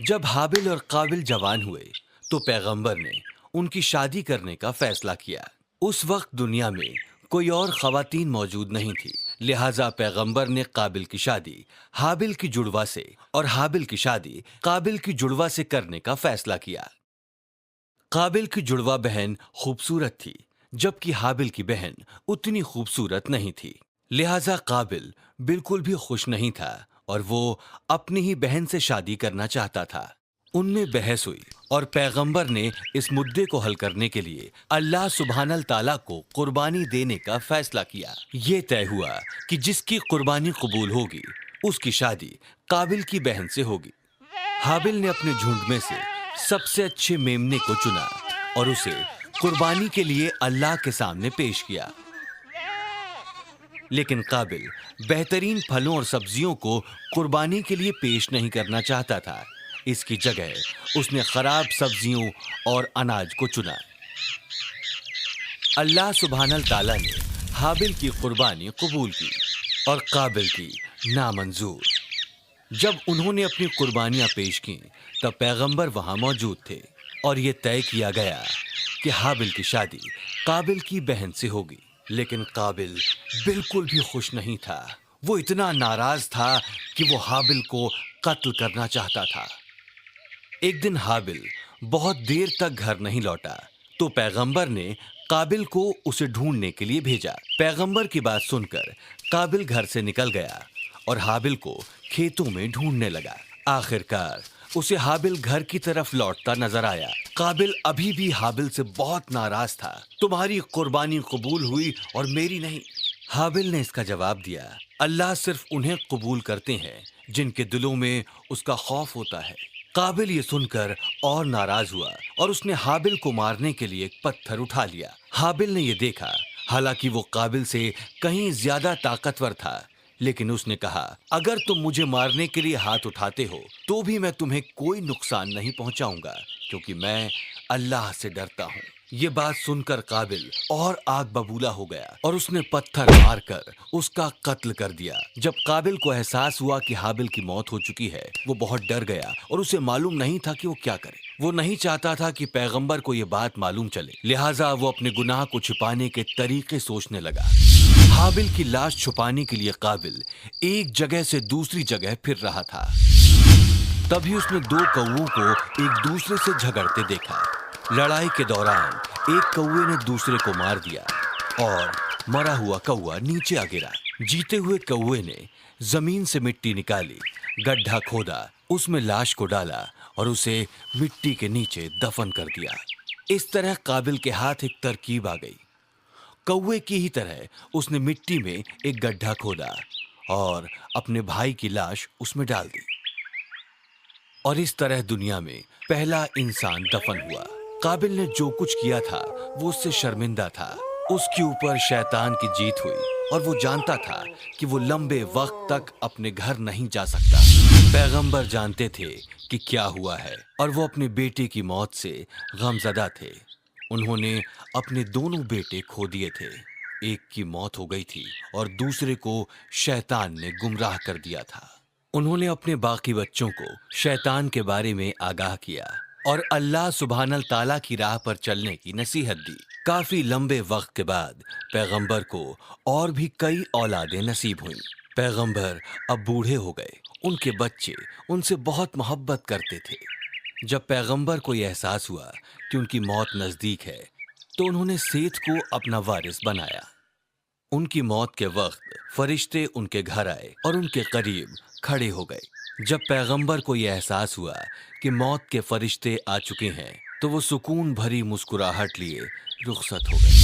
जब हाबिल और काबिल जवान हुए तो पैगंबर ने उनकी शादी करने का फैसला किया। उस वक्त दुनिया में कोई और खवातीन मौजूद नहीं थी, लिहाजा पैगंबर ने काबिल की शादी हाबिल की जुड़वा से और हाबिल की शादी काबिल की जुड़वा से करने का फैसला किया। काबिल की जुड़वा बहन खूबसूरत थी, जबकि हाबिल की बहन उतनी खूबसूरत नहीं थी। लिहाजा काबिल बिल्कुल भी खुश नहीं था और वो अपनी ही बहन से शादी करना चाहता था। उनमें बहस हुई और पैगंबर ने इस मुद्दे को हल करने के लिए अल्लाह सुब्हानल ताला को कुर्बानी देने का फैसला किया। ये तय हुआ कि जिसकी कुर्बानी कबूल होगी उसकी शादी काबिल की बहन से होगी। हाबिल ने अपने झुंड में से सबसे अच्छे मेमने को चुना और उसे कुर्बानी के लिए अल्लाह के सामने पेश किया। लेकिन काबिल बेहतरीन फलों और सब्जियों को कुर्बानी के लिए पेश नहीं करना चाहता था। इसकी जगह उसने खराब सब्जियों और अनाज को चुना। अल्लाह सुब्हानल ताला ने हाबिल की कुर्बानी कबूल की और काबिल की नामंजूर। जब उन्होंने अपनी कुर्बानियां पेश की तब पैगंबर वहां मौजूद थे और ये तय किया गया कि हाबिल की शादी काबिल की बहन से होगी। लेकिन काबिल बिल्कुल भी खुश नहीं था। वो इतना नाराज था कि वो हाबिल को कत्ल करना चाहता था। एक दिन हाबिल बहुत देर तक घर नहीं लौटा तो पैगंबर ने काबिल को उसे ढूंढने के लिए भेजा। पैगंबर की बात सुनकर काबिल घर से निकल गया और हाबिल को खेतों में ढूंढने लगा। आखिरकार उसे हाबिल घर की तरफ लौटता नजर आया। काबिल अभी भी हाबिल से बहुत नाराज था। तुम्हारी कुर्बानी कबूल हुई और मेरी नहीं। हाबिल ने इसका जवाब दिया, अल्लाह सिर्फ उन्हें कबूल करते हैं जिनके दिलों में उसका खौफ होता है। काबिल ये सुनकर और नाराज हुआ और उसने हाबिल को मारने के लिए एक पत्थर उठा लिया। हाबिल ने ये देखा, हालांकि वो काबिल से कहीं ज्यादा ताकतवर था, लेकिन उसने कहा, अगर तुम मुझे मारने के लिए हाथ उठाते हो तो भी मैं तुम्हें कोई नुकसान नहीं पहुंचाऊंगा, क्योंकि मैं अल्लाह से डरता हूँ। ये बात सुनकर काबिल और आग बबूला हो गया और उसने पत्थर मारकर उसका कत्ल कर दिया। जब काबिल को एहसास हुआ कि हाबिल की मौत हो चुकी है, वो बहुत डर गया और उसे मालूम नहीं था कि वो क्या करे। वो नहीं चाहता था कि पैगंबर को ये बात मालूम चले, लिहाजा वो अपने गुनाह को छिपाने के तरीके सोचने लगा। हाबिल की लाश छुपाने के लिए काबिल एक जगह से दूसरी जगह फिर रहा था। तभी उसने दो कौवों को एक दूसरे से झगड़ते देखा। लड़ाई के दौरान एक कौवे ने दूसरे को मार दिया और मरा हुआ कौवा नीचे आ गिरा। जीते हुए कौवे ने जमीन से मिट्टी निकाली, गड्ढा खोदा, उसमें लाश को डाला और उसे मिट्टी के नीचे दफन कर दिया। इस तरह काबिल के हाथ एक तरकीब आ गई। कौवे की ही तरह उसने मिट्टी में एक गड्ढा खोदा और अपने भाई की लाश उसमें डाल दी और इस तरह दुनिया में पहला इंसान दफन हुआ। काबिल ने जो कुछ किया था वो उससे शर्मिंदा था। उसके ऊपर शैतान की जीत हुई और वो जानता था कि वो लंबे वक्त तक अपने घर नहीं जा सकता। पैगंबर जानते थे कि क्या हुआ है और वो अपने बेटे की मौत से गमज़दा थे। उन्होंने अपने दोनों बेटे खो दिए थे। एक की मौत हो गई थी और दूसरे को शैतान ने गुमराह कर दिया था। उन्होंने अपने बाकी बच्चों को शैतान के बारे में आगाह किया और अल्लाह सुब्हानल ताला की राह पर चलने की नसीहत दी। काफी लंबे वक्त के बाद पैगंबर को और भी कई औलादें नसीब हुईं। पैगंबर अब बूढ़े हो गए। उनके बच्चे उनसे बहुत मोहब्बत करते थे। जब पैगंबर को यह एहसास हुआ कि उनकी मौत नजदीक है तो उन्होंने सेठ को अपना वारिस बनाया। उनकी मौत के वक्त फरिश्ते उनके घर आए और उनके करीब खड़े हो गए। जब पैगंबर को यह एहसास हुआ कि मौत के फरिश्ते आ चुके हैं तो वो सुकून भरी मुस्कुराहट लिए रुखसत हो गए।